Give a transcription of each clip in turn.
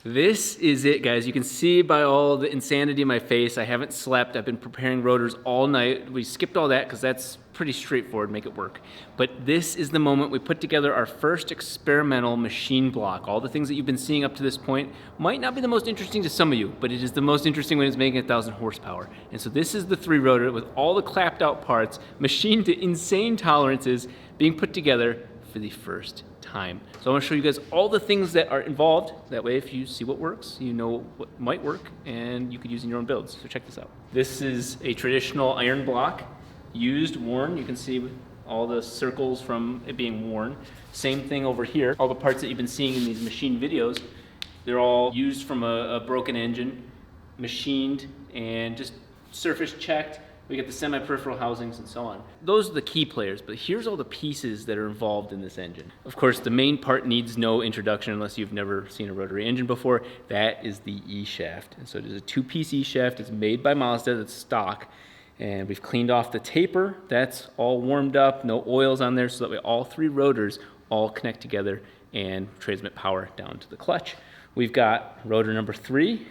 This is it, guys. You can see by all the insanity in my face, I haven't slept. I've been preparing rotors all night. We skipped all that because that's pretty straightforward, make it work. But this is the moment we put together our first experimental machine block. All the things that you've been seeing up to this point might not be the most interesting to some of you, but it is the most interesting when it's making 1,000 horsepower. And so this is the 3-rotor with all the clapped out parts, machined to insane tolerances, being put together for the first time. So I want to show you guys all the things that are involved. That way, if you see what works, you know what might work, and you could use in your own builds. So check this out. This is a traditional iron block, used, worn. You can see all the circles from it being worn. Same thing over here. All the parts that you've been seeing in these machine videos, they're all used from a broken engine, machined, and just surface checked. We get the semi-peripheral housings and so on. Those are the key players, but here's all the pieces that are involved in this engine. Of course, the main part needs no introduction unless you've never seen a rotary engine before. That is the E-shaft. And so it is a 2-piece E-shaft. It's made by Mazda, that's stock. And we've cleaned off the taper. That's all warmed up, no oils on there, so that way all 3 rotors all connect together and transmit power down to the clutch. We've got rotor number 3,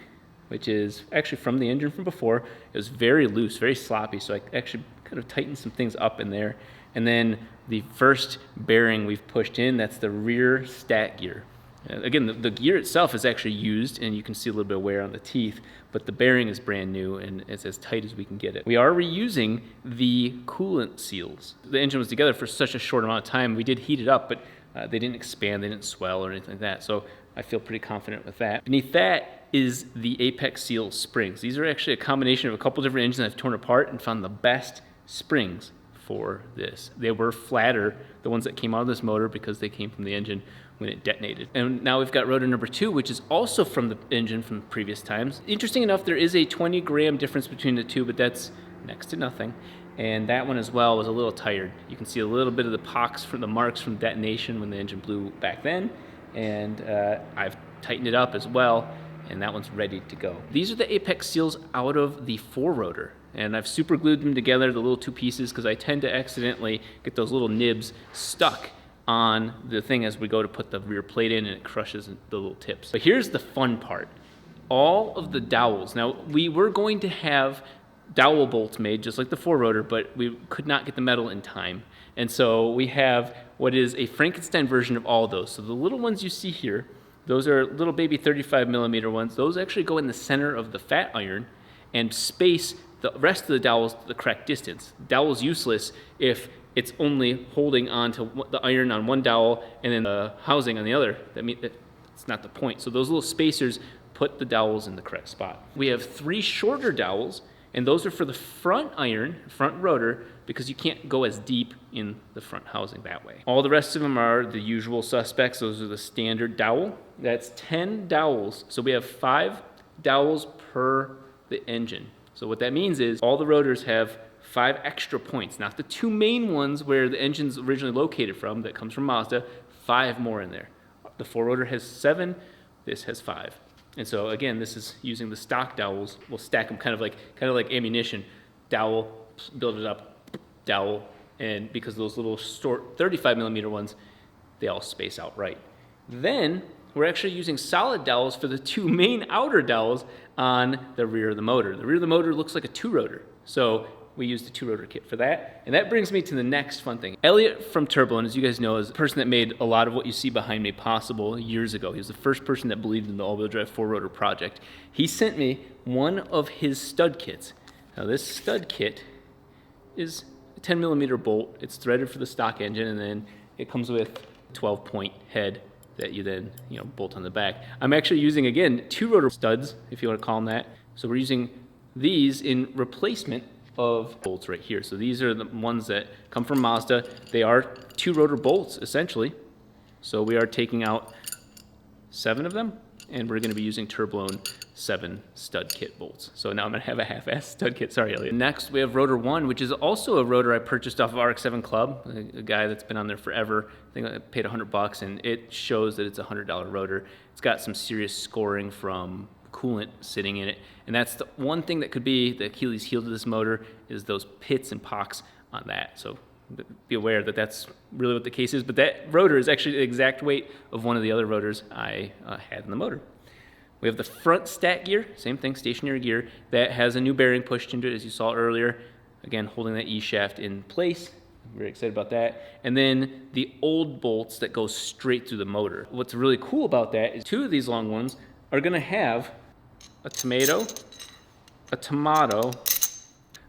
which is actually from the engine from before. It was very loose, very sloppy, so I actually kind of tightened some things up in there. And then the first bearing we've pushed in, that's the rear stat gear. Again, the gear itself is actually used, and you can see a little bit of wear on the teeth, but the bearing is brand new, and it's as tight as we can get it. We are reusing the coolant seals. The engine was together for such a short amount of time. We did heat it up, but they didn't expand, they didn't swell or anything like that, so I feel pretty confident with that. Beneath that is the Apex Seal springs. These are actually a combination of a couple different engines I've torn apart and found the best springs for this. They were flatter, the ones that came out of this motor, because they came from the engine when it detonated. And now we've got rotor number 2, which is also from the engine from previous times. Interesting enough, there is a 20-gram difference between the two, but that's next to nothing. And that one as well was a little tired. You can see a little bit of the marks from detonation when the engine blew back then. And I've tightened it up as well, and that one's ready to go. These are the Apex seals out of the 4-rotor, and I've super glued them together, the little 2 pieces, because I tend to accidentally get those little nibs stuck on the thing as we go to put the rear plate in, and it crushes the little tips. But here's the fun part. All of the dowels. Now, we were going to have dowel bolts made just like the 4-rotor, but we could not get the metal in time. And so we have what is a Frankenstein version of all those. So the little ones you see here, those are little baby 35mm ones. Those actually go in the center of the fat iron and space the rest of the dowels to the correct distance. The dowel's useless if it's only holding on to the iron on one dowel and then the housing on the other. That's not the point. So those little spacers put the dowels in the correct spot. We have 3 shorter dowels, and those are for the front iron, front rotor, because you can't go as deep in the front housing that way. All the rest of them are the usual suspects. Those are the standard dowel. That's 10 dowels. So we have 5 dowels per the engine. So what that means is all the rotors have 5 extra points, not the 2 main ones where the engine's originally located from, that comes from Mazda, 5 more in there. The 4-rotor has 7, this has 5. And so again, this is using the stock dowels. We'll stack them kind of like ammunition. Dowel, build it up, dowel, and because those little short 35mm ones, they all space out right. Then we're actually using solid dowels for the 2 main outer dowels on the rear of the motor. The rear of the motor looks like a 2-rotor, so we used a 2-rotor kit for that. And that brings me to the next fun thing. Elliot from Turbo, as you guys know, is the person that made a lot of what you see behind me possible years ago. He was the first person that believed in the all-wheel drive 4-rotor project. He sent me one of his stud kits. Now this stud kit is a 10mm bolt. It's threaded for the stock engine, and then it comes with a 12-point head that you then bolt on the back. I'm actually using, again, 2-rotor studs, if you want to call them that. So we're using these in replacement of bolts right here. So these are the ones that come from Mazda. They are 2-rotor bolts, essentially. So we are taking out 7 of them, and we're going to be using Turblone 7 stud kit bolts. So now I'm going to have a half-ass stud kit. Sorry, Elliot. Next, we have rotor 1, which is also a rotor I purchased off of RX-7 Club, a guy that's been on there forever. I think I paid $100, and it shows that it's a $100 rotor. It's got some serious scoring from coolant sitting in it, and that's the one thing that could be the Achilles heel to this motor, is those pits and pocks on that. So be aware that that's really what the case is, but that rotor is actually the exact weight of one of the other rotors I had in the motor. We have the front stat gear, same thing, stationary gear, that has a new bearing pushed into it, as you saw earlier. Again, holding that E-shaft in place. I'm very excited about that. And then the old bolts that go straight through the motor. What's really cool about that is 2 of these long ones are gonna have a tomato, a tomato,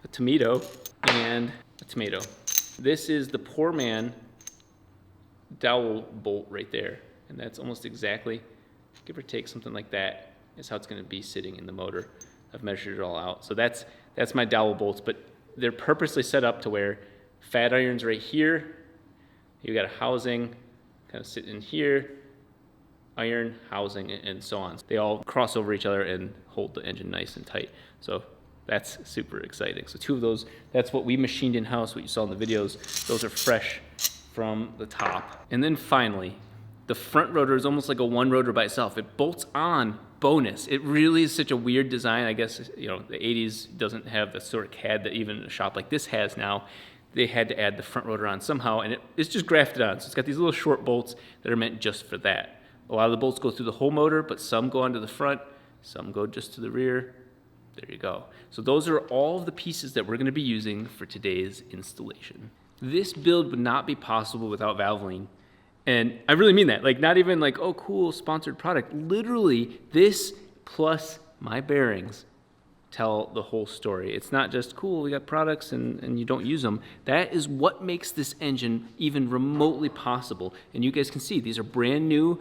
a tomato, and a tomato. This is the poor man dowel bolt right there. And that's almost exactly, give or take something like that, is how it's gonna be sitting in the motor. I've measured it all out. So that's my dowel bolts, but they're purposely set up to where fat iron's right here, you've got a housing kind of sitting in here, iron, housing, and so on. They all cross over each other and hold the engine nice and tight. So that's super exciting. So 2 of those, that's what we machined in-house, what you saw in the videos. Those are fresh from the top. And then finally, the front rotor is almost like a one rotor by itself. It bolts on bonus. It really is such a weird design. I guess, you know, the 80s doesn't have the sort of CAD that even a shop like this has now. They had to add the front rotor on somehow, and it's just grafted on. So it's got these little short bolts that are meant just for that. A lot of the bolts go through the whole motor, but some go onto the front, some go just to the rear. There you go. So those are all of the pieces that we're going to be using for today's installation. This build would not be possible without Valvoline. And I really mean that. Like, not even like, oh, cool, sponsored product. Literally, this plus my bearings tell the whole story. It's not just, cool, we got products and you don't use them. That is what makes this engine even remotely possible. And you guys can see, these are brand new,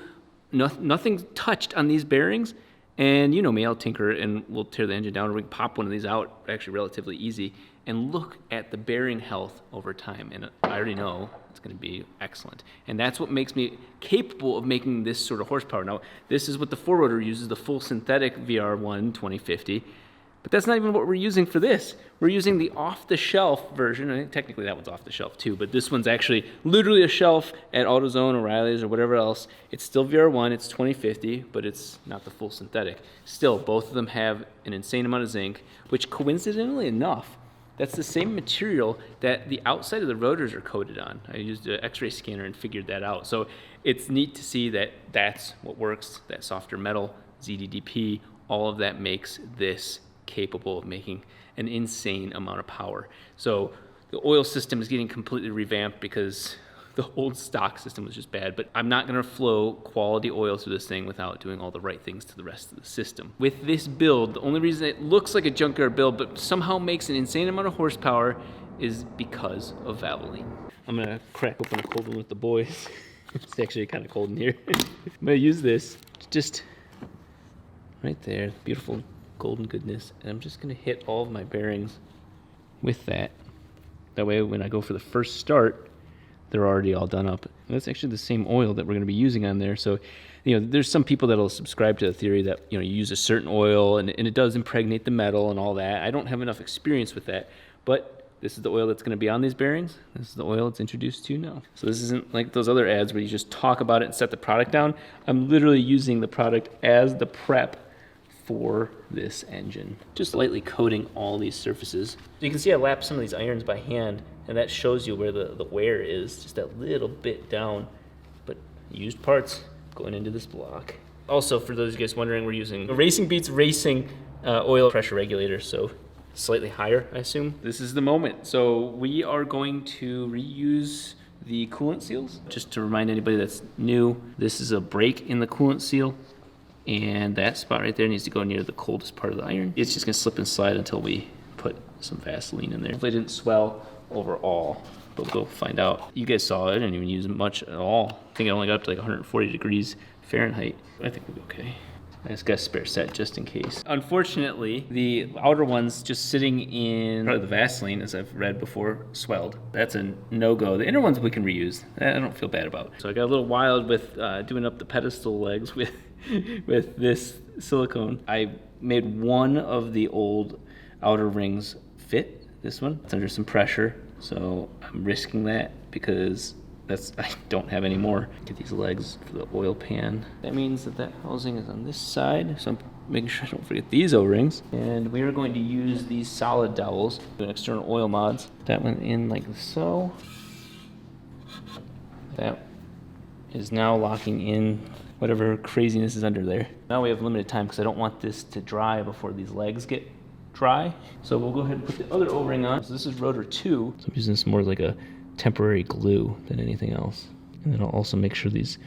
nothing touched on these bearings. And you know me, I'll tinker and we'll tear the engine down, or we can pop one of these out, actually relatively easy, and look at the bearing health over time. And I already know it's gonna be excellent. And that's what makes me capable of making this sort of horsepower. Now, this is what the 4-rotor uses, the full synthetic VR1 2050. But that's not even what we're using for this. We're using the off-the-shelf version. I think technically that one's off the shelf too, but this one's actually literally a shelf at AutoZone, O'Reilly's, or whatever else. It's still VR1, it's 2050, but it's not the full synthetic. Still, both of them have an insane amount of zinc, which coincidentally enough, that's the same material that the outside of the rotors are coated on. I used an X-ray scanner and figured that out. So it's neat to see that that's what works, that softer metal, ZDDP, all of that makes this capable of making an insane amount of power. So the oil system is getting completely revamped because the old stock system was just bad, but I'm not gonna flow quality oil through this thing without doing all the right things to the rest of the system. With this build, the only reason it looks like a junkyard build but somehow makes an insane amount of horsepower is because of Valvoline. I'm gonna crack open a cold one with the boys. It's actually kind of cold in here. I'm gonna use this just right there, beautiful golden goodness, and I'm just gonna hit all of my bearings with that. That way when I go for the first start, they're already all done up. And that's actually the same oil that we're gonna be using on there. So, you know, there's some people that'll subscribe to the theory that, you know, you use a certain oil and it does impregnate the metal and all that. I don't have enough experience with that, but this is the oil that's gonna be on these bearings. This is the oil it's introduced to now. So this isn't like those other ads where you just talk about it and set the product down. I'm literally using the product as the prep for this engine. Just lightly coating all these surfaces. So you can see I lapped some of these irons by hand, and that shows you where the wear is, just that little bit down, but used parts going into this block. Also, for those of you guys wondering, we're using a Racing Beats Racing oil pressure regulator, so slightly higher, I assume. This is the moment. So we are going to reuse the coolant seals. Just to remind anybody that's new, this is a break in the coolant seal. And that spot right there needs to go near the coldest part of the iron. It's just gonna slip and slide until we put some Vaseline in there. Hopefully it didn't swell overall, but we'll find out. You guys saw it, I didn't even use much at all. I think it only got up to like 140 degrees Fahrenheit. I think we'll be okay. I just got a spare set just in case. Unfortunately, the outer ones just sitting in part of the Vaseline, as I've read before, swelled. That's a no-go. The inner ones we can reuse. That I don't feel bad about. So I got a little wild with doing up the pedestal legs with this silicone. I made one of the old outer rings fit, this one. It's under some pressure, so I'm risking that because I don't have any more. Get these legs for the oil pan. That means that housing is on this side, so I'm making sure I don't forget these O-rings. And we are going to use these solid dowels, doing external oil mods. That went in like so. That is now locking in whatever craziness is under there. Now we have limited time because I don't want this to dry before these legs get dry. So we'll go ahead and put the other O-ring on. So this is rotor 2. So I'm using this more like a temporary glue than anything else. And then I'll also make sure these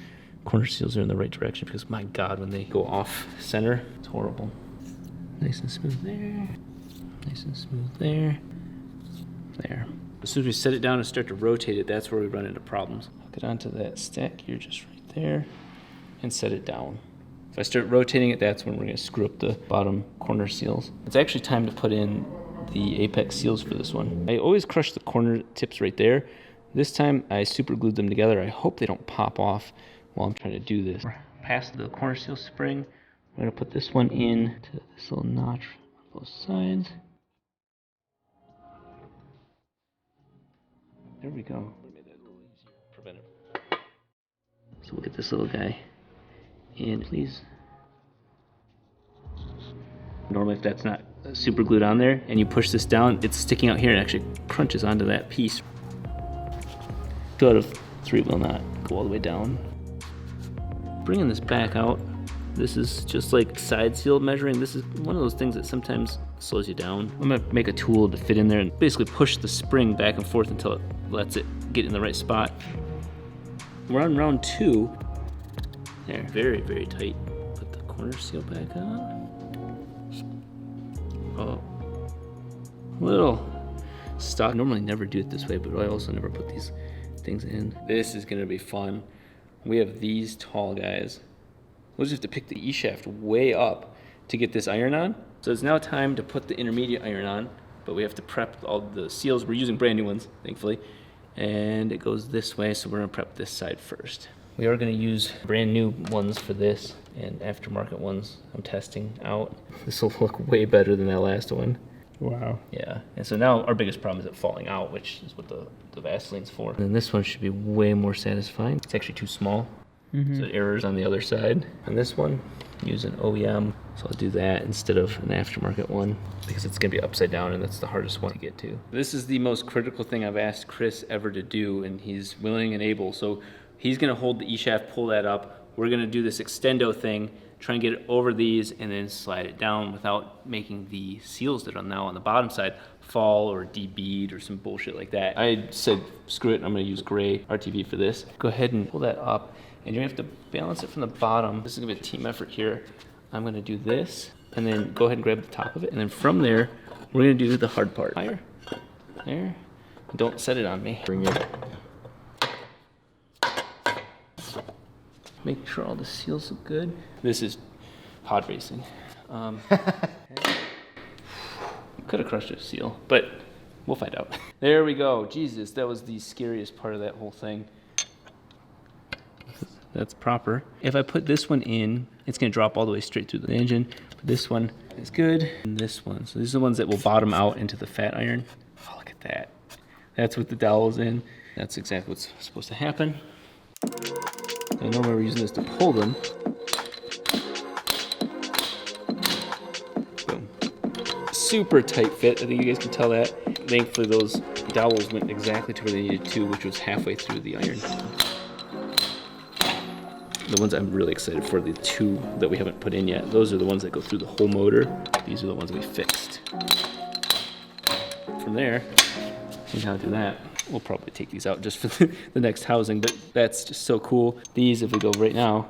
corner seals are in the right direction because my God, when they go off center, it's horrible. Nice and smooth there. Nice and smooth there. There. As soon as we set it down and start to rotate it, that's where we run into problems. Hook it onto that stack here, just right there, and set it down. If I start rotating it, that's when we're gonna screw up the bottom corner seals. It's actually time to put in the apex seals for this one. I always crush the corner tips right there. This time I super glued them together. I hope they don't pop off while I'm trying to do this. Past the corner seal spring, I'm gonna put this one in to this little notch on both sides. There we go. Prevent it. So we'll get this little guy in, please. Normally if that's not super glued on there and you push this down, it's sticking out here and actually crunches onto that piece. 2 out of 3 will not go all the way down. Bringing this back out, this is just like side seal measuring. This is one of those things that sometimes slows you down. I'm gonna make a tool to fit in there and basically push the spring back and forth until it lets it get in the right spot. We're on round 2. There, very, very tight. Put the corner seal back on. Oh, a little stuck. I normally never do it this way, but I also never put these things in. This is gonna be fun. We have these tall guys. We'll just have to pick the E-shaft way up to get this iron on. So it's now time to put the intermediate iron on, but we have to prep all the seals. We're using brand new ones, thankfully. And it goes this way, so we're gonna prep this side first. We are gonna use brand new ones for this and aftermarket ones I'm testing out. This will look way better than that last one. Wow. Yeah, and so now our biggest problem is it falling out, which is what the Vaseline's for. And then this one should be way more satisfying. It's actually too small, so it errors on the other side. And this one, use an OEM, so I'll do that instead of an aftermarket one because it's gonna be upside down and that's the hardest one to get to. This is the most critical thing I've asked Chris ever to do, and he's willing and able. So he's gonna hold the E-shaft, pull that up. We're gonna do this extendo thing, try and get it over these and then slide it down without making the seals that are now on the bottom side fall or de-bead or some bullshit like that. I said, screw it, I'm gonna use gray RTV for this. Go ahead and pull that up and you're gonna have to balance it from the bottom. This is gonna be a team effort here. I'm gonna do this and then go ahead and grab the top of it. And then from there, we're gonna do the hard part. Higher, there. Don't set it on me. Bring it. Make sure all the seals look good. This is pod racing. Could have crushed a seal, but we'll find out. There we go. Jesus, that was the scariest part of that whole thing. That's proper. If I put this one in, it's gonna drop all the way straight through the engine. But this one is good, and this one. So these are the ones that will bottom out into the fat iron. Oh, look at that. That's what the dowel's in. That's exactly what's supposed to happen. I normally we're using this to pull them. Boom. Super tight fit. I think you guys can tell that. Thankfully, those dowels went exactly to where they needed to, which was halfway through the iron. The ones I'm really excited for, the 2 that we haven't put in yet, those are the ones that go through the whole motor. These are the ones we fixed. From there, see how to do that. We'll probably take these out just for the next housing, but that's just so cool. These, if we go right now,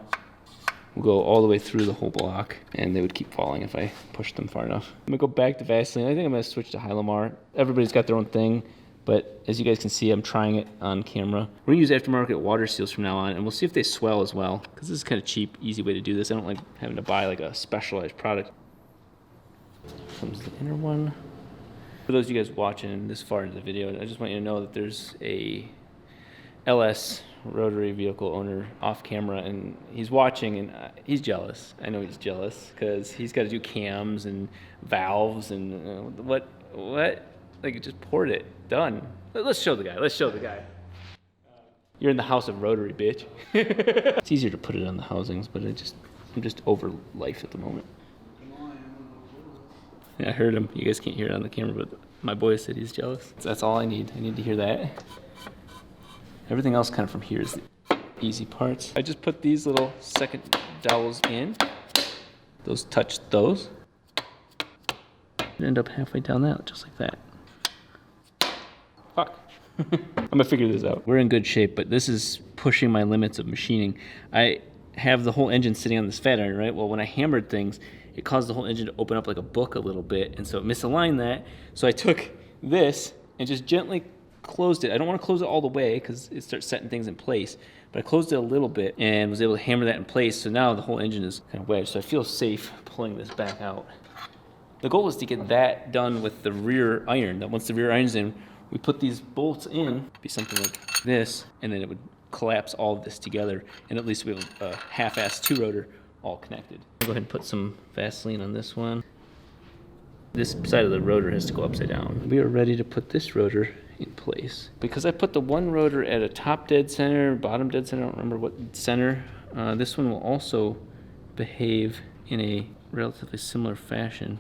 will go all the way through the whole block, and they would keep falling if I pushed them far enough. I'm gonna go back to Vaseline. I think I'm gonna switch to Hylamar. Everybody's got their own thing, but as you guys can see, I'm trying it on camera. We're gonna use aftermarket water seals from now on, and we'll see if they swell as well, because this is kind of cheap, easy way to do this. I don't like having to buy like a specialized product. Comes the inner one. For those of you guys watching this far into the video, I just want you to know that there's a LS rotary vehicle owner off camera, and he's watching, and he's jealous. I know he's jealous because he's got to do cams and valves and what? Like, you just poured it. Done. Let's show the guy. Let's show the guy. You're in the house of rotary, bitch. It's easier to put it on the housings, but I'm just over life at the moment. Yeah, I heard him. You guys can't hear it on the camera, but my boy said he's jealous. That's all I need. I need to hear that. Everything else kind of from here is easy parts. I just put these little second dowels in. Those touch those. End up halfway down that, just like that. Fuck. I'm gonna figure this out. We're in good shape, but this is pushing my limits of machining. I have the whole engine sitting on this fat iron, right? Well, when I hammered things, it caused the whole engine to open up like a book a little bit, and so it misaligned that. So I took this and just gently closed it. I don't want to close it all the way because it starts setting things in place, but I closed it a little bit and was able to hammer that in place. So now the whole engine is kind of wedged, so I feel safe pulling this back out. The goal is to get that done with the rear iron. That once the rear iron's in, we put these bolts in, be something like this, and then it would collapse all of this together, and at least we have a half-assed two-rotor all connected. I'll go ahead and put some Vaseline on this one. This side of the rotor has to go upside down. We are ready to put this rotor in place. Because I put the one rotor at a top dead center, bottom dead center, I don't remember what center, this one will also behave in a relatively similar fashion.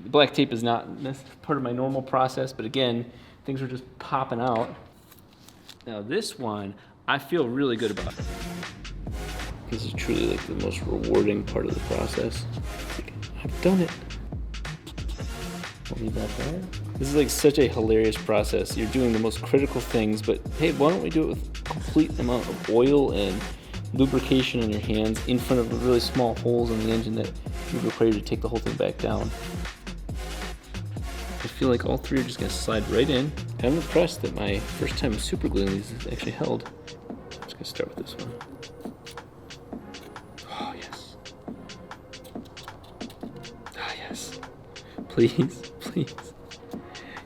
The black tape is not part of my normal process, but again, things are just popping out. Now this one, I feel really good about. This is truly like the most rewarding part of the process. Like, I've done it. I'll leave that there. This is like such a hilarious process. You're doing the most critical things, but hey, why don't we do it with complete amount of oil and lubrication on your hands in front of really small holes in the engine that would require you to take the whole thing back down. I feel like all three are just gonna slide right in. I'm impressed that my first time super gluing these is actually held. I'm just gonna start with this one. Oh, yes. Ah, yes. Please, please.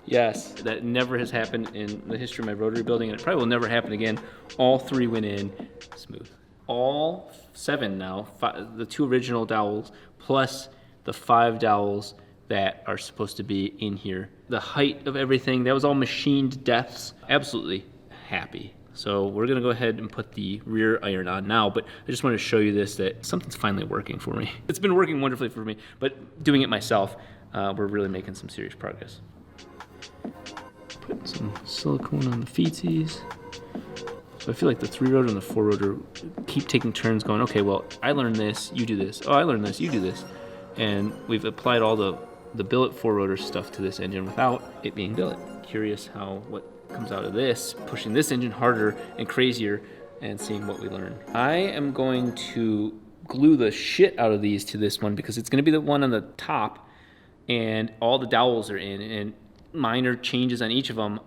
Yes, that never has happened in the history of my rotary building, and it probably will never happen again. All three went in smooth. All 7 now, the 2 original dowels, plus the 5 dowels that are supposed to be in here. The height of everything, that was all machined depths. Absolutely happy. So we're gonna go ahead and put the rear iron on now, but I just wanted to show you this, that something's finally working for me. It's been working wonderfully for me, but doing it myself, we're really making some serious progress. Put some silicone on the feetsies. So I feel like the 3-rotor and the 4-rotor keep taking turns going, okay, well, I learned this, you do this. Oh, I learned this, you do this. And we've applied all the billet 4-rotor stuff to this engine without it being billet. Curious how what comes out of this, pushing this engine harder and crazier and seeing what we learn. I am going to glue the shit out of these to this one because it's gonna be the one on the top and all the dowels are in and minor changes on each of them.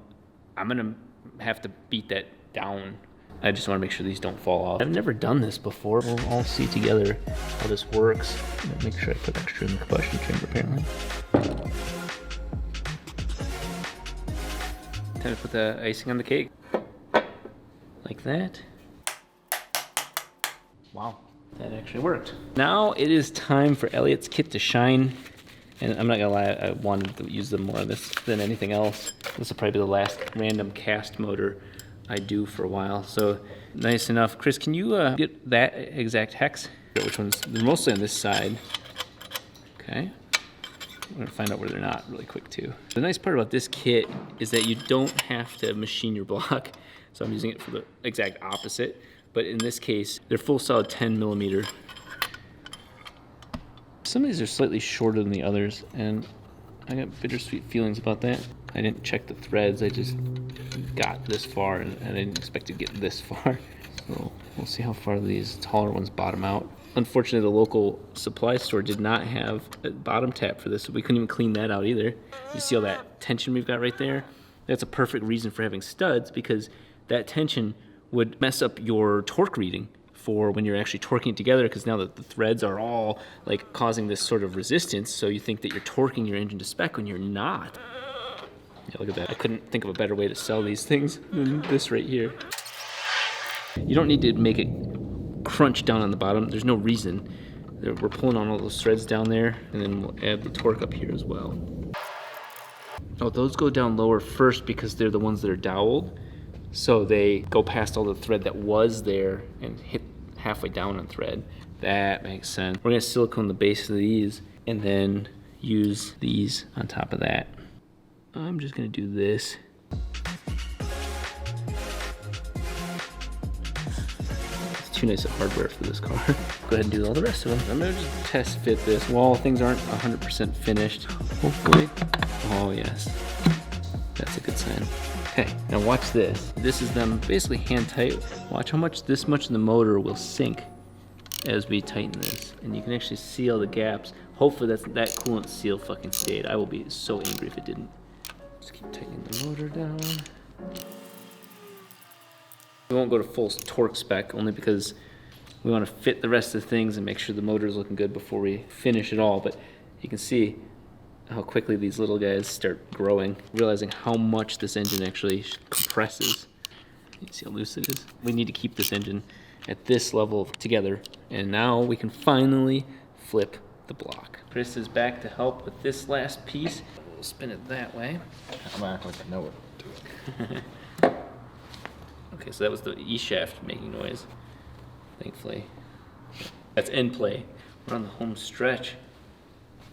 I'm gonna have to beat that down. I just wanna make sure these don't fall off. I've never done this before. We'll all see together how this works. Make sure I put extra in the combustion chamber apparently. Time to put the icing on the cake. Like that. Wow, that actually worked. Now it is time for Elliot's kit to shine. And I'm not gonna lie, I wanted to use them more on this than anything else. This will probably be the last random cast motor I do for a while. So nice enough. Chris, can you get that exact hex? Which ones? They're mostly on this side. Okay. I'm gonna find out where they're not really quick too. The nice part about this kit is that you don't have to machine your block. So I'm using it for the exact opposite. But in this case, they're full solid 10 millimeter. Some of these are slightly shorter than the others, and I got bittersweet feelings about that. I didn't check the threads, I just got this far, and I didn't expect to get this far. So we'll see how far these taller ones bottom out. Unfortunately, the local supply store did not have a bottom tap for this, so we couldn't even clean that out either. You see all that tension we've got right there? That's a perfect reason for having studs, because that tension would mess up your torque reading for when you're actually torquing it together, because now that the threads are all like causing this sort of resistance, so you think that you're torquing your engine to spec when you're not. Yeah, look at that. I couldn't think of a better way to sell these things than this right here. You don't need to make it crunch down on the bottom. There's no reason. We're pulling on all those threads down there, and then we'll add the torque up here as well. Oh, those go down lower first because they're the ones that are doweled. So they go past all the thread that was there and hit halfway down on thread. That makes sense. We're gonna silicone the base of these and then use these on top of that. I'm just gonna do this. too nice of hardware for this car. Go ahead and do all the rest of them. I'm gonna just test fit this. While things aren't 100% finished, hopefully. Oh yes, that's a good sign. Okay, now watch this. This is them basically hand tight. Watch how much this much of the motor will sink as we tighten this. And you can actually see all the gaps. Hopefully that coolant seal fucking stayed. I will be so angry if it didn't. Just keep tightening the motor down. We won't go to full torque spec only because we want to fit the rest of the things and make sure the motor is looking good before we finish it all. But you can see how quickly these little guys start growing, realizing how much this engine actually compresses. You see how loose it is? We need to keep this engine at this level together, and now we can finally flip the block. Chris is back to help with this last piece. We'll spin it that way. I'm gonna act like I know what I'm doing. Okay, so that was the E-shaft making noise, thankfully. That's end play. We're on the home stretch.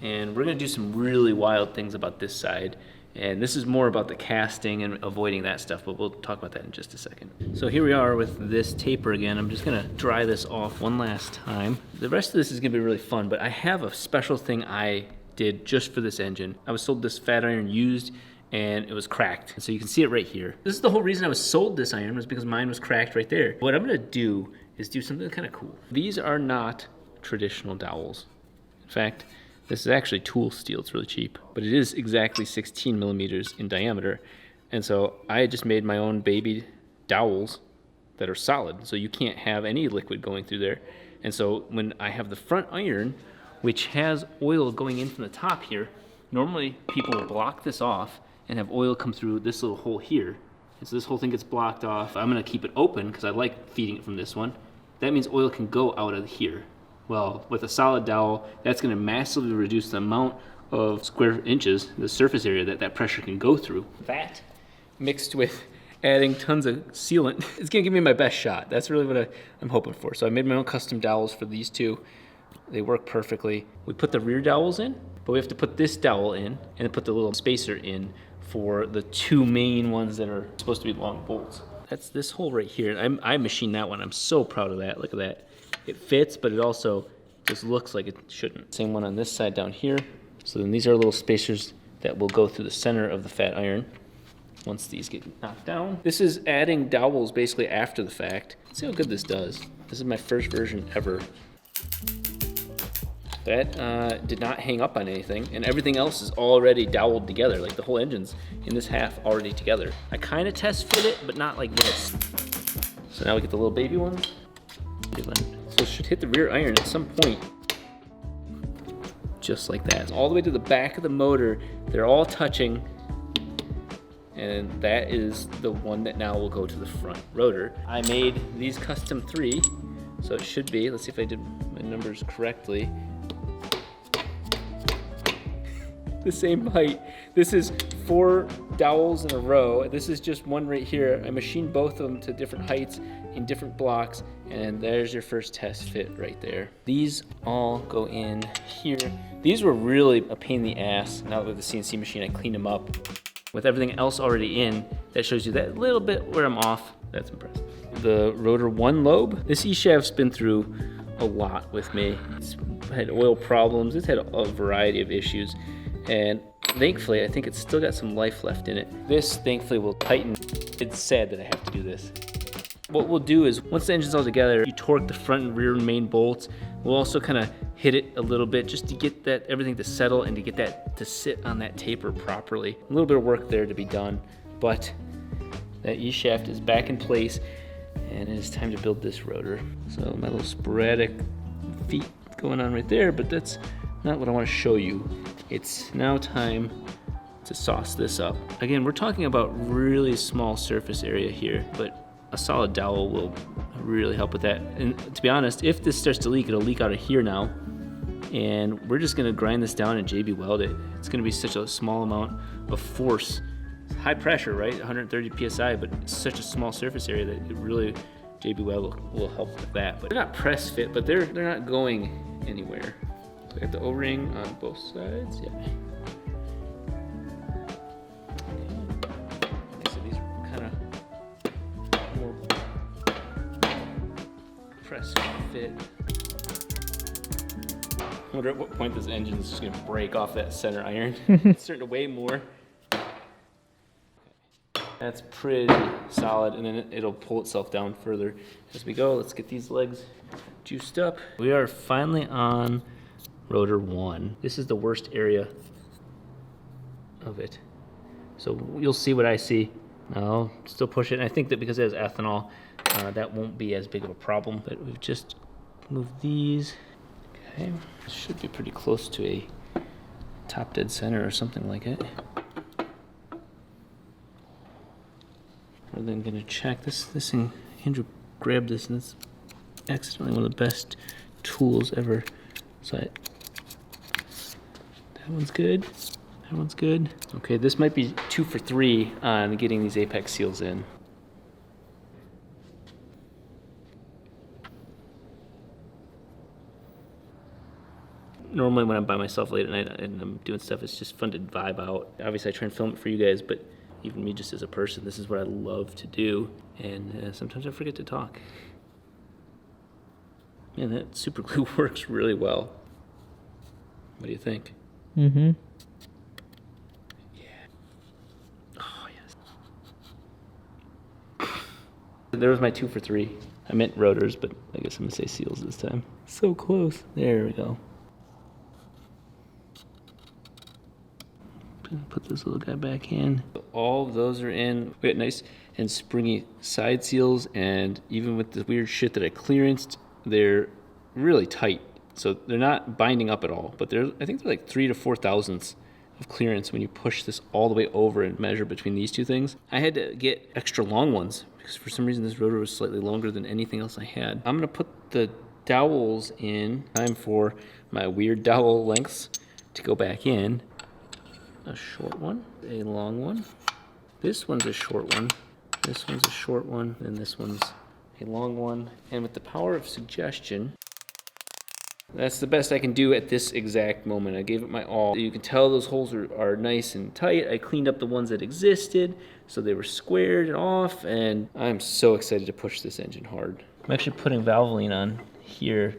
And we're gonna do some really wild things about this side. And this is more about the casting and avoiding that stuff, but we'll talk about that in just a second. So here we are with this taper again. I'm just gonna dry this off one last time. The rest of this is gonna be really fun, but I have a special thing I did just for this engine. I was sold this fat iron used, and it was cracked. So you can see it right here. This is the whole reason I was sold this iron, was because mine was cracked right there. What I'm gonna do is do something kind of cool. These are not traditional dowels. In fact, this is actually tool steel, it's really cheap, but it is exactly 16 millimeters in diameter. And so I just made my own baby dowels that are solid, so you can't have any liquid going through there. And so when I have the front iron, which has oil going in from the top here, normally people will block this off and have oil come through this little hole here. And so this whole thing gets blocked off. I'm gonna keep it open because I like feeding it from this one. That means oil can go out of here. Well, with a solid dowel, that's gonna massively reduce the amount of square inches, the surface area that pressure can go through. That, mixed with adding tons of sealant, it's gonna give me my best shot. That's really what I'm hoping for. So I made my own custom dowels for these two. They work perfectly. We put the rear dowels in, but we have to put this dowel in and put the little spacer in for the two main ones that are supposed to be long bolts. That's this hole right here. I machined that one. I'm so proud of that. Look at that. It fits, but it also just looks like it shouldn't. Same one on this side down here. So then these are little spacers that will go through the center of the fat iron once these get knocked down. This is adding dowels basically after the fact. Let's see how good this does. This is my first version ever. That did not hang up on anything, and everything else is already doweled together. Like the whole engine's in this half already together. I kind of test fit it, but not like this. So now we get the little baby ones. So it should hit the rear iron at some point, just like that. All the way to the back of the motor, they're all touching, and that is the one that now will go to the front rotor. I made these custom 3, so it should be, let's see if I did my numbers correctly, the same height. This is 4 dowels in a row. This is just one right here. I machined both of them to different heights in different blocks, and there's your first test fit right there. These all go in here. These were really a pain in the ass. Now with the CNC machine, I cleaned them up. With everything else already in, that shows you that little bit where I'm off. That's impressive. The rotor 1 lobe, this E-shaft's been through a lot with me. It's had oil problems. It's had a variety of issues. And thankfully, I think it's still got some life left in it. This, thankfully, will tighten. It's sad that I have to do this. What we'll do is, once the engine's all together, you torque the front and rear main bolts. We'll also kind of hit it a little bit just to get that everything to settle and to get that to sit on that taper properly. A little bit of work there to be done, but that E-shaft is back in place, and it is time to build this rotor. So my little sporadic feet going on right there, but that's not what I want to show you. It's now time to sauce this up. Again, we're talking about really small surface area here, but a solid dowel will really help with that. And to be honest, if this starts to leak, it'll leak out of here now. And we're just gonna grind this down and JB weld it. It's gonna be such a small amount of force. It's high pressure, right? 130 PSI, but it's such a small surface area that it really, JB weld will help with that. But they're not press fit, but they're not going anywhere. So we got the O-ring on both sides, yeah. press fit. I wonder at what point this engine is just gonna break off that center iron. It's starting to weigh more. That's pretty solid, and then it'll pull itself down further as we go. Let's get these legs juiced up. We are finally on rotor 1. This is the worst area of it. So you'll see what I see. I'll still push it, and I think that because it has ethanol, that won't be as big of a problem. But we've just moved these. Okay, should be pretty close to a top dead center or something like it. We're then gonna check this thing. Andrew grabbed this, and it's accidentally one of the best tools ever. So that one's good. That one's good. Okay, this might be 2 for 3 on getting these apex seals in. Normally when I'm by myself late at night and I'm doing stuff, it's just fun to vibe out. Obviously I try and film it for you guys, but even me just as a person, this is what I love to do. And sometimes I forget to talk. Man, that super glue works really well. What do you think? Mm-hmm. Yeah. Oh, yes. There was my 2 for 3. I meant rotors, but I guess I'm gonna say seals this time. So close. There we go. Put this little guy back in. All of those are in. We got nice and springy side seals, and even with the weird shit that I clearanced, they're really tight. So they're not binding up at all, but I think they're like 3 to 4 thousandths of clearance when you push this all the way over and measure between these two things. I had to get extra long ones because for some reason this rotor was slightly longer than anything else I had. I'm gonna put the dowels in. Time for my weird dowel lengths to go back in. A short one, a long one. This one's a short one. This one's a short one, and this one's a long one. And with the power of suggestion, that's the best I can do at this exact moment. I gave it my all. You can tell those holes are nice and tight. I cleaned up the ones that existed, so they were squared off, and I'm so excited to push this engine hard. I'm actually putting Valvoline on here.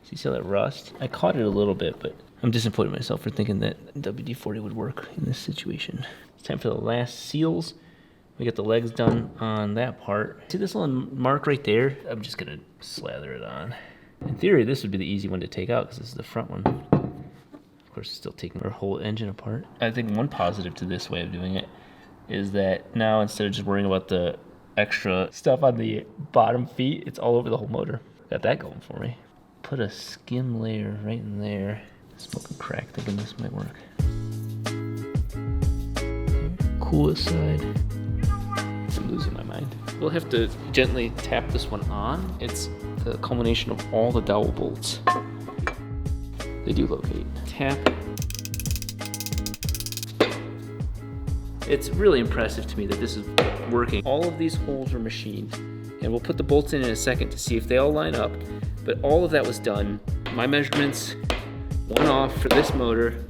See how that rust? I caught it a little bit, but I'm disappointed in myself for thinking that WD-40 would work in this situation. It's time for the last seals. We got the legs done on that part. See this little mark right there? I'm just gonna slather it on. In theory, this would be the easy one to take out because this is the front one. Of course, it's still taking our whole engine apart. I think one positive to this way of doing it is that now instead of just worrying about the extra stuff on the bottom feet, it's all over the whole motor. Got that going for me. Put a skim layer right in there. Smoking crack, thinking this might work. Coolest side. I'm losing my mind. We'll have to gently tap this one on. It's the culmination of all the dowel bolts. They do locate. Tap. It's really impressive to me that this is working. All of these holes are machined, and we'll put the bolts in a second to see if they all line up, but all of that was done. My measurements, one off for this motor,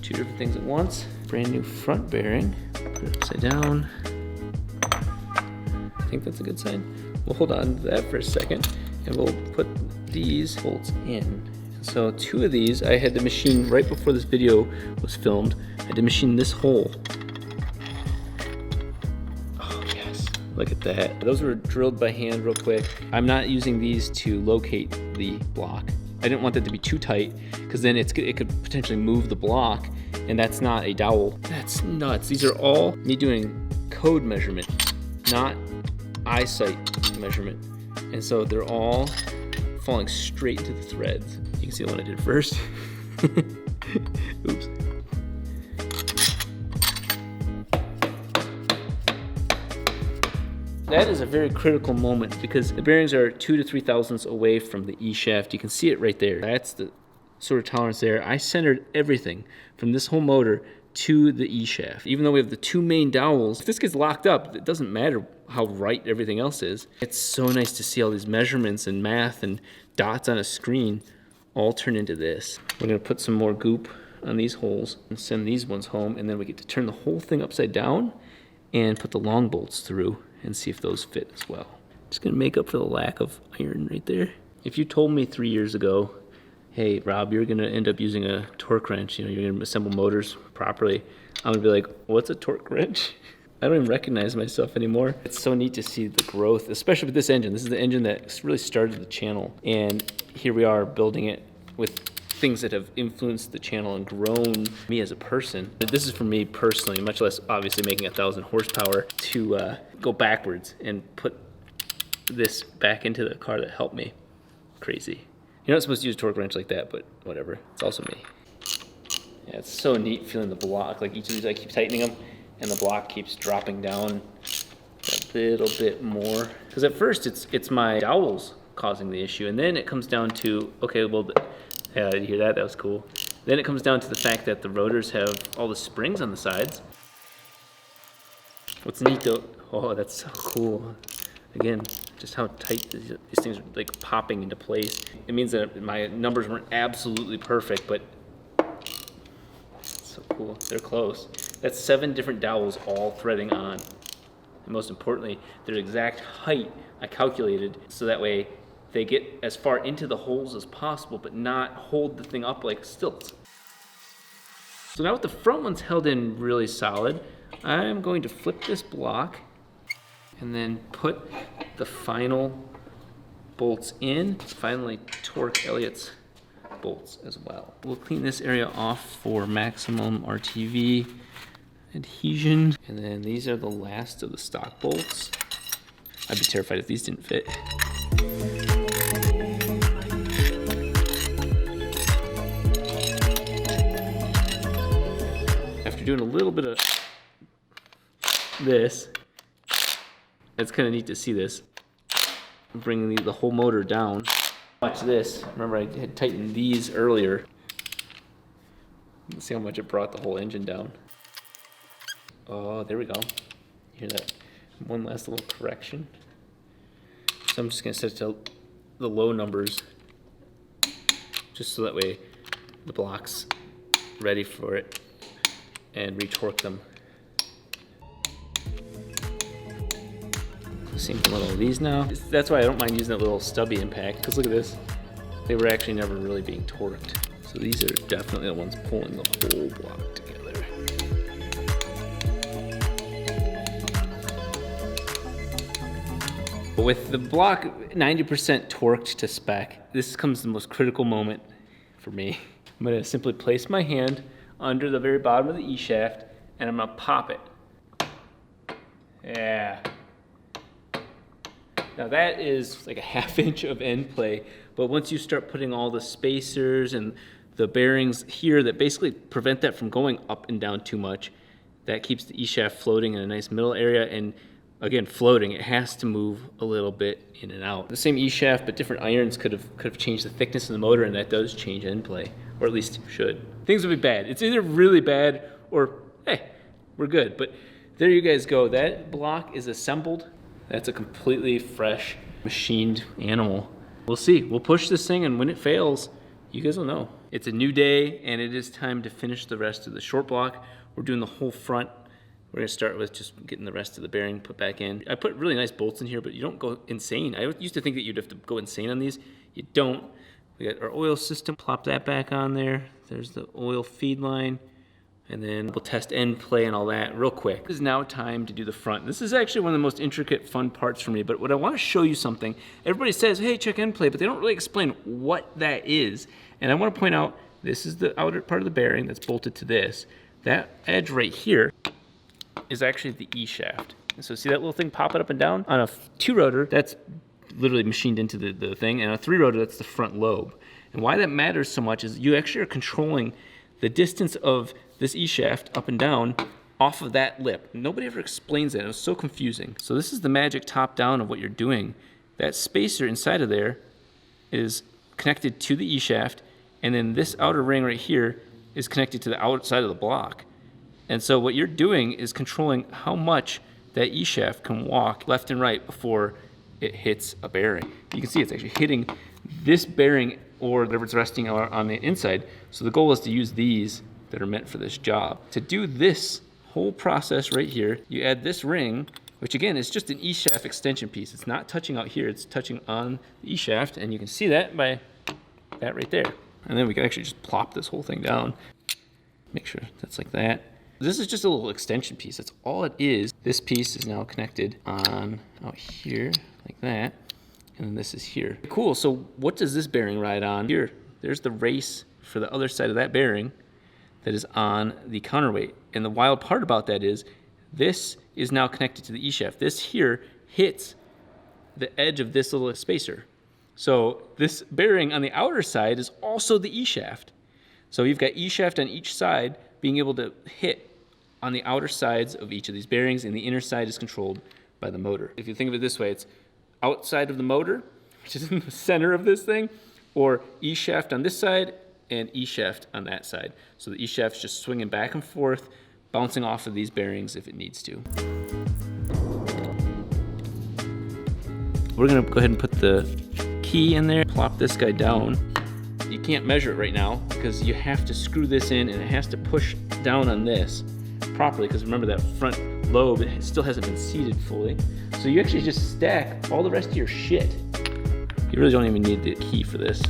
2 different things at once. Brand new front bearing, put it upside down. I think that's a good sign. We'll hold on to that for a second, and we'll put these bolts in. So 2 of these I had to machine right before this video was filmed. I had to machine this hole. Oh yes, look at that. Those were drilled by hand real quick. I'm not using these to locate the block. I didn't want that to be too tight because then it could potentially move the block, and that's not a dowel. That's nuts. These are all me doing code measurement, not eyesight measurement. And so they're all falling straight into the threads. You can see the one I did first. Oops. That is a very critical moment because the bearings are 2 to 3 thousandths away from the E shaft. You can see it right there. That's the sort of tolerance there. I centered everything from this whole motor to the E shaft. Even though we have the 2 main dowels, if this gets locked up, it doesn't matter how right everything else is. It's so nice to see all these measurements and math and dots on a screen all turn into this. We're gonna put some more goop on these holes and send these ones home, and then we get to turn the whole thing upside down and put the long bolts through and see if those fit as well. Just gonna make up for the lack of iron right there. If you told me 3 years ago, hey Rob, you're gonna end up using a torque wrench, you know, you're gonna assemble motors properly, I'm gonna be like, what's a torque wrench? I don't even recognize myself anymore. It's so neat to see the growth, especially with this engine. This is the engine that really started the channel. And here we are building it with things that have influenced the channel and grown me as a person. This is for me personally, much less obviously making 1,000 horsepower, to go backwards and put this back into the car that helped me. Crazy. You're not supposed to use a torque wrench like that, but whatever. It's also me. Yeah, it's so neat feeling the block. Like each of these, I keep tightening them, and the block keeps dropping down a little bit more. Because at first it's my dowels causing the issue, and then it comes down to, okay, well, yeah, you hear that? That was cool. Then it comes down to the fact that the rotors have all the springs on the sides. What's neat though, oh, that's so cool. Again, just how tight these things are like popping into place. It means that my numbers weren't absolutely perfect, but so cool. They're close. That's 7 different dowels all threading on. And most importantly, their exact height I calculated so that way they get as far into the holes as possible, but not hold the thing up like stilts. So now with the front ones held in really solid, I'm going to flip this block and then put the final bolts in. Finally torque Elliott's bolts as well. We'll clean this area off for maximum RTV adhesion. And then these are the last of the stock bolts. I'd be terrified if these didn't fit. After doing a little bit of this, it's kind of neat to see this. I'm bringing the whole motor down. Watch this. Remember I had tightened these earlier. Let's see how much it brought the whole engine down. Oh, there we go. You hear that? One last little correction. So I'm just going to set it to the low numbers, just so that way the block's ready for it, and retorque them. Same thing with all of these now. That's why I don't mind using that little stubby impact, because look at this. They were actually never really being torqued. So these are definitely the ones pulling the whole block together. But with the block 90% torqued to spec, this comes the most critical moment for me. I'm gonna simply place my hand under the very bottom of the E-shaft, and I'm gonna pop it. Yeah. Now that is like a 1/2 inch of end play, but once you start putting all the spacers and the bearings here that basically prevent that from going up and down too much, that keeps the E-shaft floating in a nice middle area, and again, floating, it has to move a little bit in and out. The same E-shaft, but different irons could have changed the thickness of the motor, and that does change end play, or at least should. Things would be bad. It's either really bad or, hey, we're good. But there you guys go. That block is assembled. That's a completely fresh, machined animal. We'll see. We'll push this thing, and when it fails, you guys will know. It's a new day, and it is time to finish the rest of the short block. We're doing the whole front. We're gonna start with just getting the rest of the bearing put back in. I put really nice bolts in here, but you don't go insane. I used to think that you'd have to go insane on these. You don't. We got our oil system, plop that back on there. There's the oil feed line. And then we'll test end play and all that real quick. This is now time to do the front. This is actually one of the most intricate, fun parts for me, but what I wanna show you something. Everybody says, hey, check end play, but they don't really explain what that is. And I wanna point out, this is the outer part of the bearing that's bolted to this. That edge right here is actually the E-shaft. And so see that little thing popping up and down? On a 2-rotor, that's literally machined into the thing, and on a 3-rotor, that's the front lobe. And why that matters so much is you actually are controlling the distance of this E-shaft up and down off of that lip. Nobody ever explains that. It was so confusing. So this is the magic top down of what you're doing. That spacer inside of there is connected to the E-shaft, and then this outer ring right here is connected to the outside of the block. And so what you're doing is controlling how much that E-shaft can walk left and right before it hits a bearing. You can see it's actually hitting this bearing or whatever it's resting on the inside. So the goal is to use these that are meant for this job. To do this whole process right here, you add this ring which again is just an E-shaft extension piece. It's not touching out here, it's touching on the E-shaft, and you can see that by that right there. And then we can actually just plop this whole thing down. Make sure that's like that. This is just a little extension piece, that's all it is. This piece is now connected on out here, like that, and then this is here. Cool, so what does this bearing ride on? Here, there's the race for the other side of that bearing that is on the counterweight. And the wild part about that is, this is now connected to the E-shaft. This here hits the edge of this little spacer. So this bearing on the outer side is also the E-shaft. So you've got E-shaft on each side being able to hit on the outer sides of each of these bearings, and the inner side is controlled by the motor. If you think of it this way, it's outside of the motor, which is in the center of this thing, or E-shaft on this side and E-shaft on that side. So the E-shaft's just swinging back and forth, bouncing off of these bearings if it needs to. We're gonna go ahead and put the key in there, plop this guy down. You can't measure it right now because you have to screw this in and it has to push down on this properly, because remember that front lobe, it still hasn't been seated fully. So you actually just stack all the rest of your shit. You really don't even need the key for this.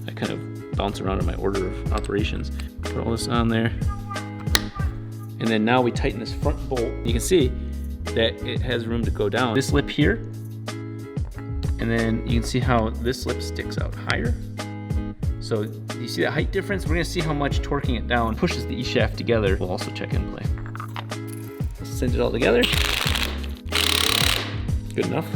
I kind of bounce around in my order of operations. Put all this on there. And then now we tighten this front bolt. You can see that it has room to go down. This lip here, and then you can see how this lip sticks out higher. So you see that height difference? We're gonna see how much torquing it down pushes the E-shaft together. We'll also check in play. Let's send it all together. Good enough.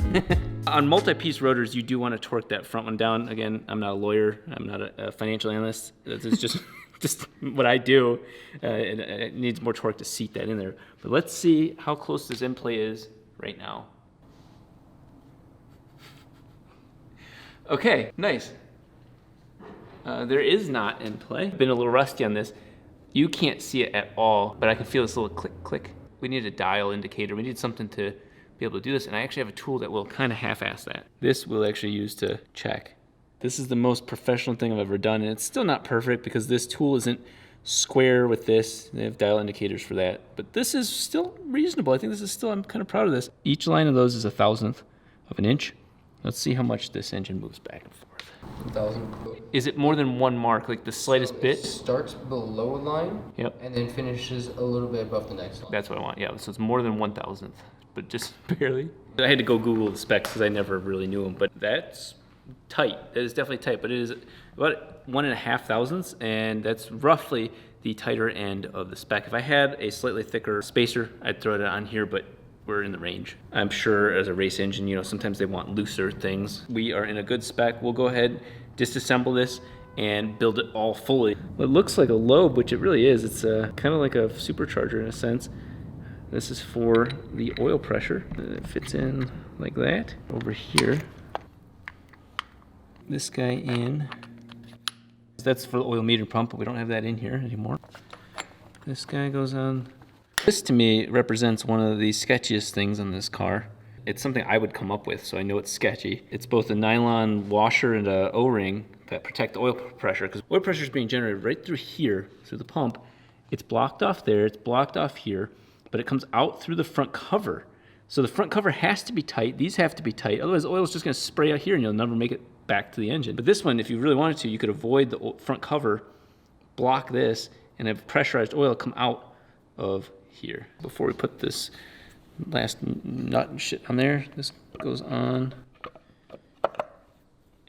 On multi-piece rotors, you do want to torque that front one down. Again, I'm not a lawyer, I'm not a financial analyst. It's just just what I do. It needs more torque to seat that in there. But let's see how close this in play is right now. Okay, nice. There is not in play. Been a little rusty on this. You can't see it at all, but I can feel this little click, click. We need a dial indicator. We need something to be able to do this, and I actually have a tool that will kind of half-ass that. This we'll actually use to check. This is the most professional thing I've ever done, and it's still not perfect because this tool isn't square with this. They have dial indicators for that, but this is still reasonable. I think this is still, I'm kind of proud of this. Each line of those is 1/1000th of an inch. Let's see how much this engine moves back and forth. 1,000. Is it more than one mark, like the slightest bit? It starts below a line, Yep. and then finishes a little bit above the next line. That's what I want, yeah. So it's more than 1/1000th, but just barely. I had to go Google the specs because I never really knew them, but that's tight. That is definitely tight, but it is about 1.5 thousandths, and that's roughly the tighter end of the spec. If I had a slightly thicker spacer, I'd throw it on here, but we're in the range. I'm sure as a race engine, you know, sometimes they want looser things. We are in a good spec. We'll go ahead, disassemble this, and build it all fully. It looks like a lobe, which it really is. It's kind of like a supercharger in a sense. This is for the oil pressure. It fits in like that. Over here, this guy in. That's for the oil meter pump, but we don't have that in here anymore. This guy goes on. This to me represents one of the sketchiest things on this car. It's something I would come up with, so I know it's sketchy. It's both a nylon washer and a O-ring that protect the oil pressure, because oil pressure is being generated right through here, through the pump. It's blocked off there, it's blocked off here, but it comes out through the front cover. So the front cover has to be tight, these have to be tight, otherwise the oil is just gonna spray out here and you'll never make it back to the engine. But this one, if you really wanted to, you could avoid the front cover, block this, and have pressurized oil come out of here. Before we put this last nut and shit on there, this goes on.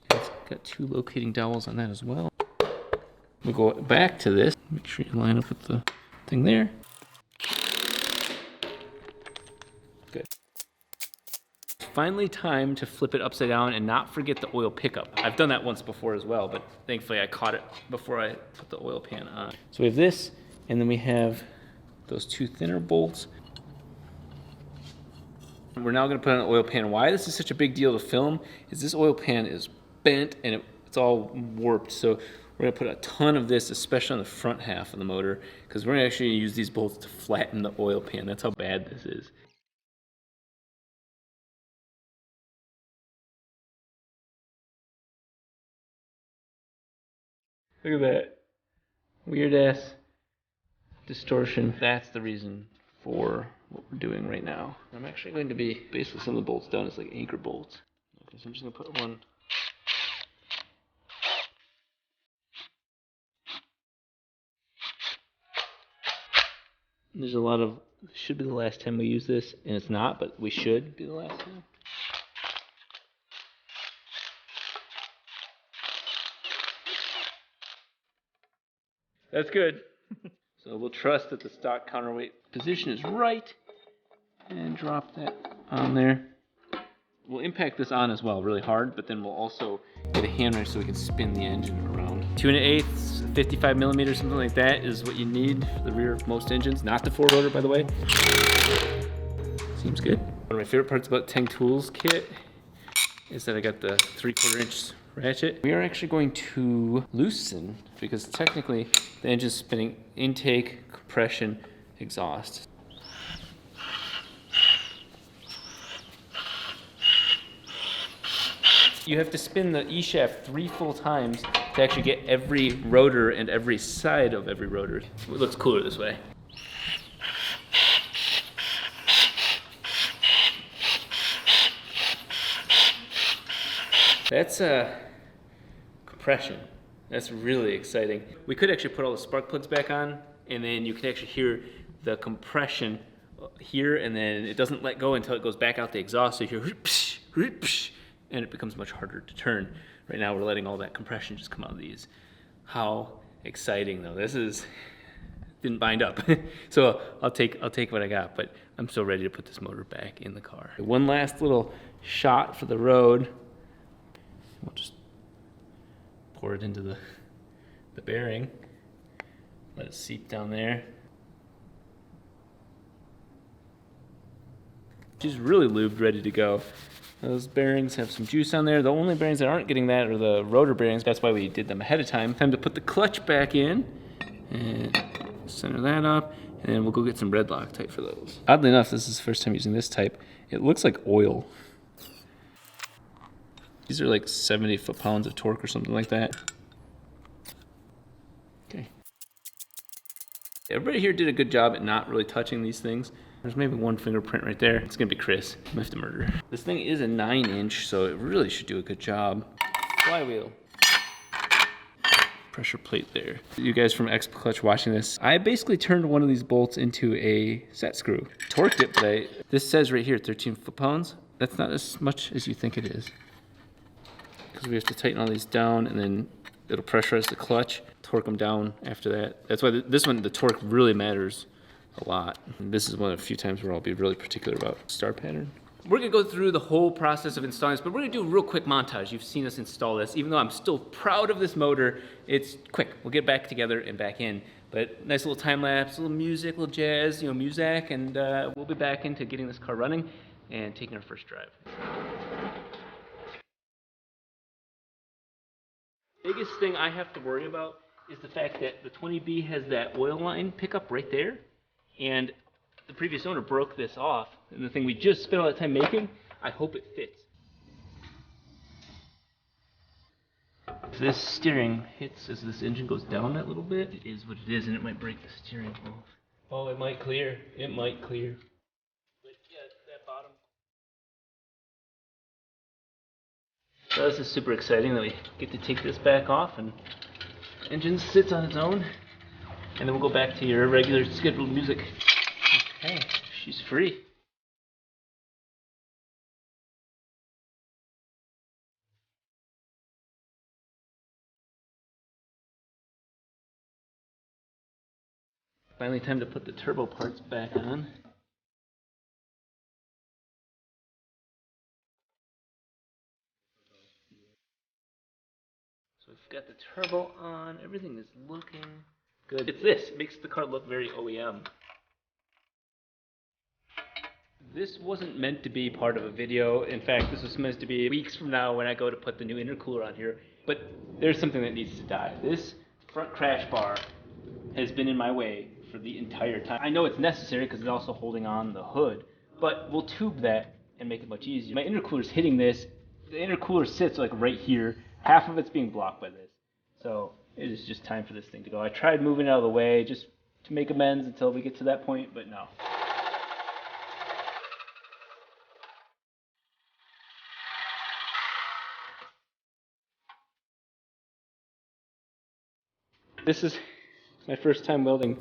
It's got 2 locating dowels on that as well. We'll go back to this. Make sure you line up with the thing there. Good. Finally time to flip it upside down and not forget the oil pickup. I've done that once before as well, but thankfully I caught it before I put the oil pan on. So we have this, and then we have those 2 thinner bolts. We're now gonna put on an oil pan. Why this is such a big deal to film is this oil pan is bent and it's all warped. So we're gonna put a ton of this, especially on the front half of the motor, because we're gonna actually use these bolts to flatten the oil pan. That's how bad this is. Look at that. Weird ass distortion. That's the reason for what we're doing right now. I'm actually going to be basically some of the bolts done as like anchor bolts. Okay, so I'm just gonna put one. There's a lot of, should be the last time we use this, and it's not, but we should be the last time. That's good. So we'll trust that the stock counterweight position is right, and drop that on there. We'll impact this on as well really hard, but then we'll also get a hand wrench so we can spin the engine around. 2 1/8, 55 millimeters, something like that is what you need for the rear of most engines, not the 4-rotor, by the way. Seems good. One of my favorite parts about Teng Tools kit is that I got the 3/4 inch ratchet. We are actually going to loosen, because technically the engine's spinning intake, compression, exhaust. You have to spin the E-shaft 3 full times to actually get every rotor and every side of every rotor. It looks cooler this way. That's compression. That's really exciting. We could actually put all the spark plugs back on, and then you can actually hear the compression here, and then it doesn't let go until it goes back out the exhaust, so you hear psh, psh, and it becomes much harder to turn. Right now we're letting all that compression just come out of these. How exciting though. This is, didn't bind up. So I'll take what I got, but I'm so ready to put this motor back in the car. One last little shot for the road. We'll just pour it into the bearing. Let it seep down there. She's really lubed, ready to go. Those bearings have some juice on there. The only bearings that aren't getting that are the rotor bearings. That's why we did them ahead of time. Time to put the clutch back in and center that up. And then we'll go get some red Loctite for those. Oddly enough, this is the first time using this type. It looks like oil. These are like 70 foot-pounds of torque or something like that. Okay. Everybody here did a good job at not really touching these things. There's maybe one fingerprint right there. It's gonna be Chris. I'm gonna have to murder her. This thing is a 9-inch, so it really should do a good job. Flywheel. Pressure plate there. You guys from X Clutch watching this, I basically turned one of these bolts into a set screw. Torqued it, but this says right here 13 foot-pounds. That's not as much as you think it is. Because we have to tighten all these down, and then it'll pressurize the clutch, torque them down after that. That's why this one, the torque really matters a lot. And this is one of the few times where I'll be really particular about star pattern. We're gonna go through the whole process of installing this, but we're gonna do a real quick montage. You've seen us install this. Even though I'm still proud of this motor, it's quick. We'll get back together and back in. But nice little time lapse, a little music, a little jazz, you know, music, and we'll be back into getting this car running and taking our first drive. Biggest thing I have to worry about is the fact that the 20B has that oil line pickup right there, and the previous owner broke this off, and the thing we just spent all that time making, I hope it fits. If this steering hits as this engine goes down that little bit, it is what it is, and it might break the steering off. Oh, it might clear. It might clear. But yeah, that bottom. So this is super exciting that we get to take this back off, and the engine sits on its own, and then we'll go back to your regular scheduled music. Okay, she's free. Finally time to put the turbo parts back on. So we've got the turbo on, everything is looking good. It's this, it makes the car look very OEM. This wasn't meant to be part of a video. In fact, this was meant to be weeks from now when I go to put the new intercooler on here. But there's something that needs to die. This front crash bar has been in my way for the entire time. I know it's necessary because it's also holding on the hood, but we'll tube that and make it much easier. My intercooler's hitting this. The intercooler sits like right here. Half of it's being blocked by this. So it is just time for this thing to go. I tried moving it out of the way just to make amends until we get to that point, but no. This is my first time welding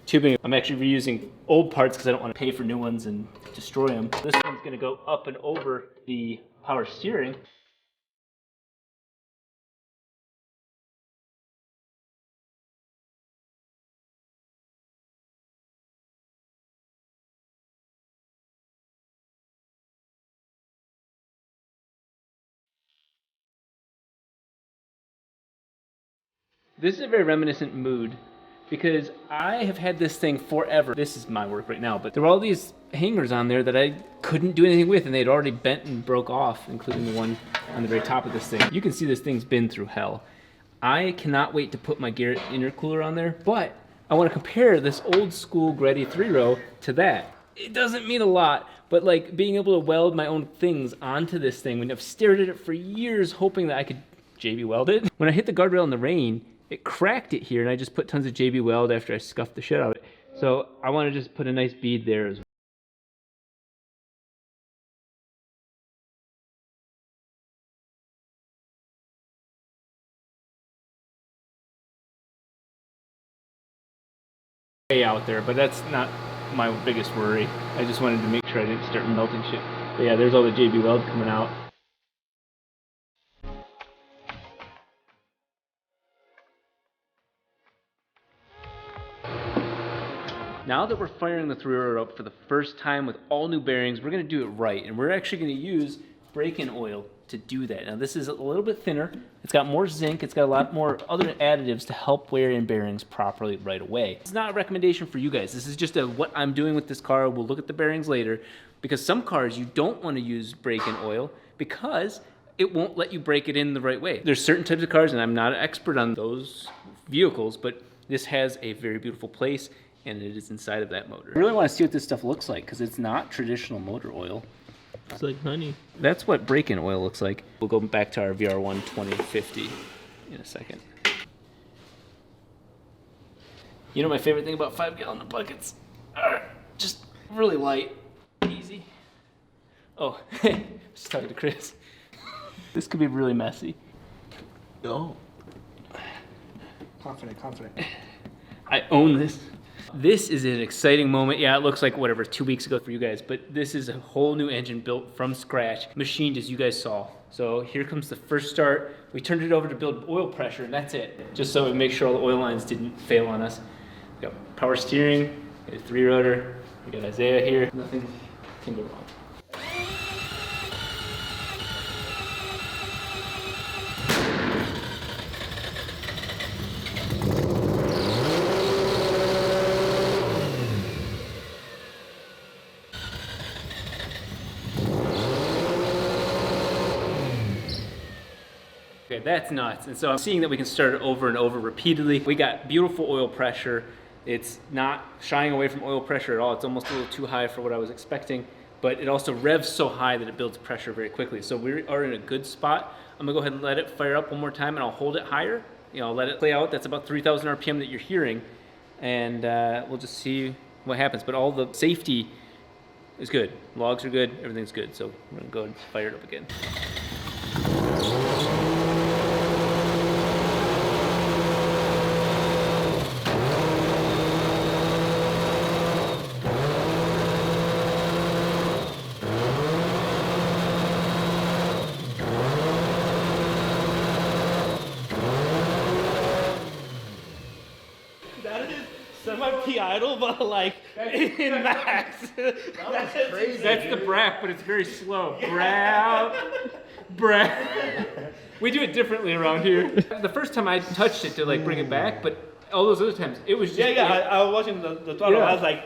tubing. I'm actually reusing old parts because I don't want to pay for new ones and destroy them. This one's going to go up and over the power steering. This is a very reminiscent mood because I have had this thing forever. This is my work right now, but there were all these hangers on there that I couldn't do anything with, and they'd already bent and broke off, including the one on the very top of this thing. You can see this thing's been through hell. I cannot wait to put my Garrett intercooler on there, but I want to compare this old school Greddy 3-row to that. It doesn't mean a lot, but like being able to weld my own things onto this thing when I've stared at it for years hoping that I could JB weld it. When I hit the guardrail in the rain, it cracked it here, and I just put tons of JB weld after I scuffed the shit out of it. So I want to just put a nice bead there as well. Way out there, but that's not my biggest worry. I just wanted to make sure I didn't start melting shit. But yeah, there's all the JB weld coming out. Now that we're firing the 3-rotor up for the first time with all new bearings, we're going to do it right, and we're actually going to use break-in oil to do that. Now this is a little bit thinner, it's got more zinc, it's got a lot more other additives to help wear in bearings properly right away. It's not a recommendation for you guys, this is just what I'm doing with this car. We'll look at the bearings later, because some cars you don't want to use break-in oil because it won't let you break it in the right way. There's certain types of cars, and I'm not an expert on those vehicles, but this has a very beautiful place, and it is inside of that motor. I really want to see what this stuff looks like because it's not traditional motor oil. It's like honey. That's what break-in oil looks like. We'll go back to our VR1 2050 in a second. You know my favorite thing about 5-gallon buckets? Just really light, easy. Oh, just talking to Chris. This could be really messy. Oh. Confident. I own this. This is an exciting moment. Yeah, it looks like whatever, 2 weeks ago for you guys, but this is a whole new engine built from scratch, machined as you guys saw. So here comes the first start. We turned it over to build oil pressure, and that's it. Just so we make sure all the oil lines didn't fail on us. We got power steering, we got a 3-rotor, we got Isaiah here. Nothing can go wrong. Okay, that's nuts. And so I'm seeing that we can start it over and over repeatedly. We got beautiful oil pressure. It's not shying away from oil pressure at all. It's almost a little too high for what I was expecting, but it also revs so high that it builds pressure very quickly. So we are in a good spot. I'm gonna go ahead and let it fire up one more time, and I'll hold it higher. You know, let it play out. That's about 3,000 RPM that you're hearing, and we'll just see what happens. But all the safety is good. Logs are good, everything's good. So we're gonna go ahead and fire it up again. Semi-P-idle, but like in max. That's crazy. That's the brap, but it's very slow. Brap. We do it differently around here. The first time I touched it to like bring it back, but all those other times it was just. I was watching the throttle. Yeah. I was like,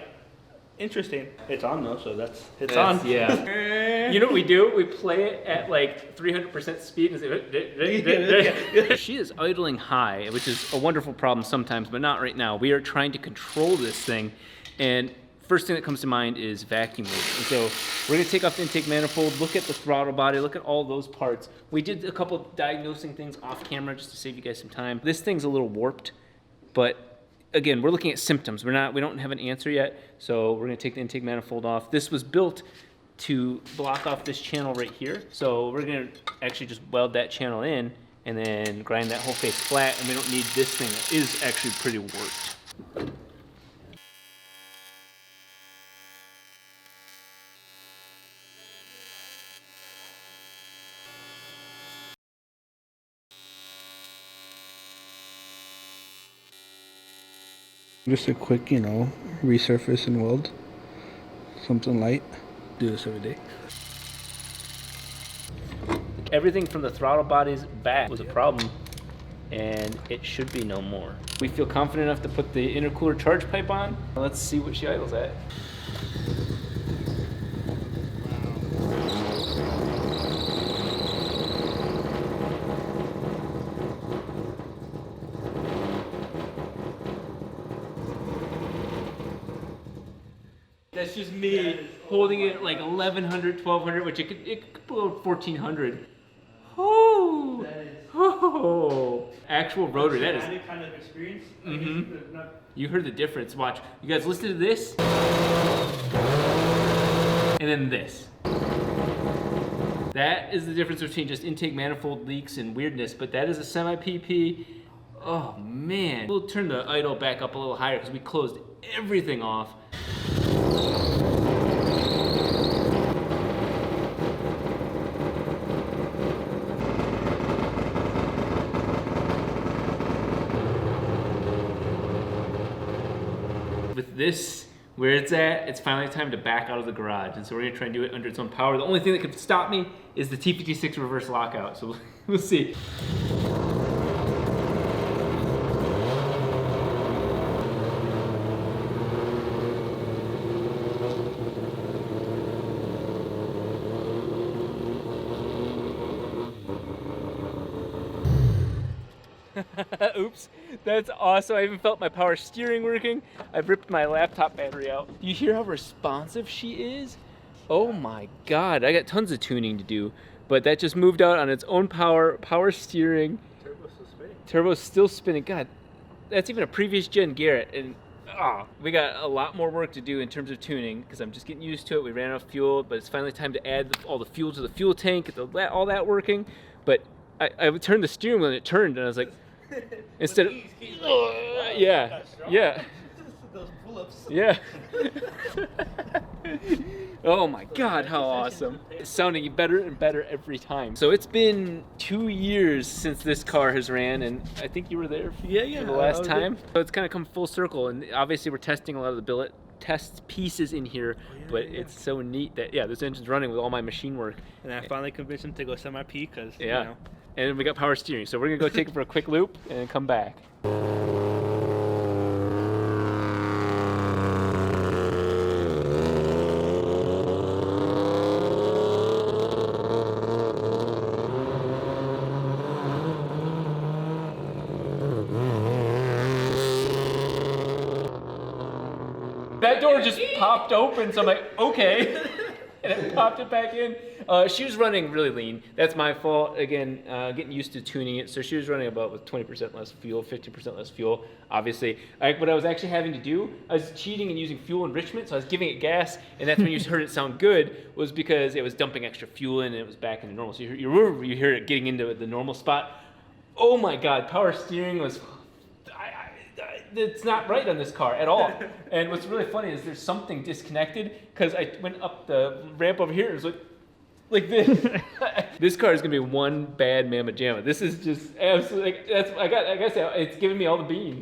interesting. It's on though, so it's on. Yeah. You know what we do? We play it at like 300% speed and say, She is idling high, which is a wonderful problem sometimes, but not right now. We are trying to control this thing, and first thing that comes to mind is vacuum leak. And so we're gonna take off the intake manifold, look at the throttle body, look at all those parts. We did a couple diagnosing things off camera just to save you guys some time. This thing's a little warped, but again, we're looking at symptoms. We don't have an answer yet, so we're gonna take the intake manifold off. This was built to block off this channel right here, so we're gonna actually just weld that channel in and then grind that whole face flat, and we don't need this thing that is actually pretty warped. Just a quick, resurface and weld. Something light. Do this every day. Everything from the throttle bodies back was a problem, and it should be no more. We feel confident enough to put the intercooler charge pipe on. Let's see what she idles at. That's just me holding it at like 1100, 1200, which it could go 1400. Oh, oh, actual rotor. That is Any kind of experience. You heard the difference. Watch. You guys listen to this. And then this. That is the difference between just intake manifold leaks and weirdness, but that is a semi-PP. Oh man. We'll turn the idle back up a little higher because we closed everything off. With this where it's at, it's finally time to back out of the garage, and so we're gonna try and do it under its own power. The only thing that could stop me is the T56 reverse lockout, so we'll see. Oops, that's awesome. I even felt my power steering working. I've ripped my laptop battery out. Do you hear how responsive she is? Oh my God, I got tons of tuning to do, but that just moved out on its own power steering. Turbo's still spinning. Turbo's still spinning. God, that's even a previous gen Garrett, and we got a lot more work to do in terms of tuning because I'm just getting used to it. We ran out of fuel, but it's finally time to add all the fuel to the fuel tank, get all that working. But I would turn the steering wheel and it turned, and I was like, instead of, yeah. Those pull-ups. Yeah. Oh my God, how awesome. It's sounding better and better every time. So it's been 2 years since this car has ran, and I think you were there for the last time. So it's kind of come full circle, and obviously we're testing a lot of the billet test pieces in here, but it's so neat that, this engine's running with all my machine work. And I finally convinced him to go semi-P because, And we got power steering, so we're gonna go take it for a quick loop and come back. That door just popped open, so I'm like, okay. And it popped it back in. She was running really lean. That's my fault. Again, getting used to tuning it. So she was running about with 20% less fuel, 15% less fuel. Obviously, what I was actually having to do, I was cheating and using fuel enrichment. So I was giving it gas, and that's when you heard it sound good, was because it was dumping extra fuel in and it was back into normal. So you hear it getting into the normal spot. Oh my God, power steering was, it's not right on this car at all. And what's really funny is there's something disconnected because I went up the ramp over here and it was like this. This car is gonna be one bad mamma jamma. This is just absolutely, I gotta say, it's giving me all the beans.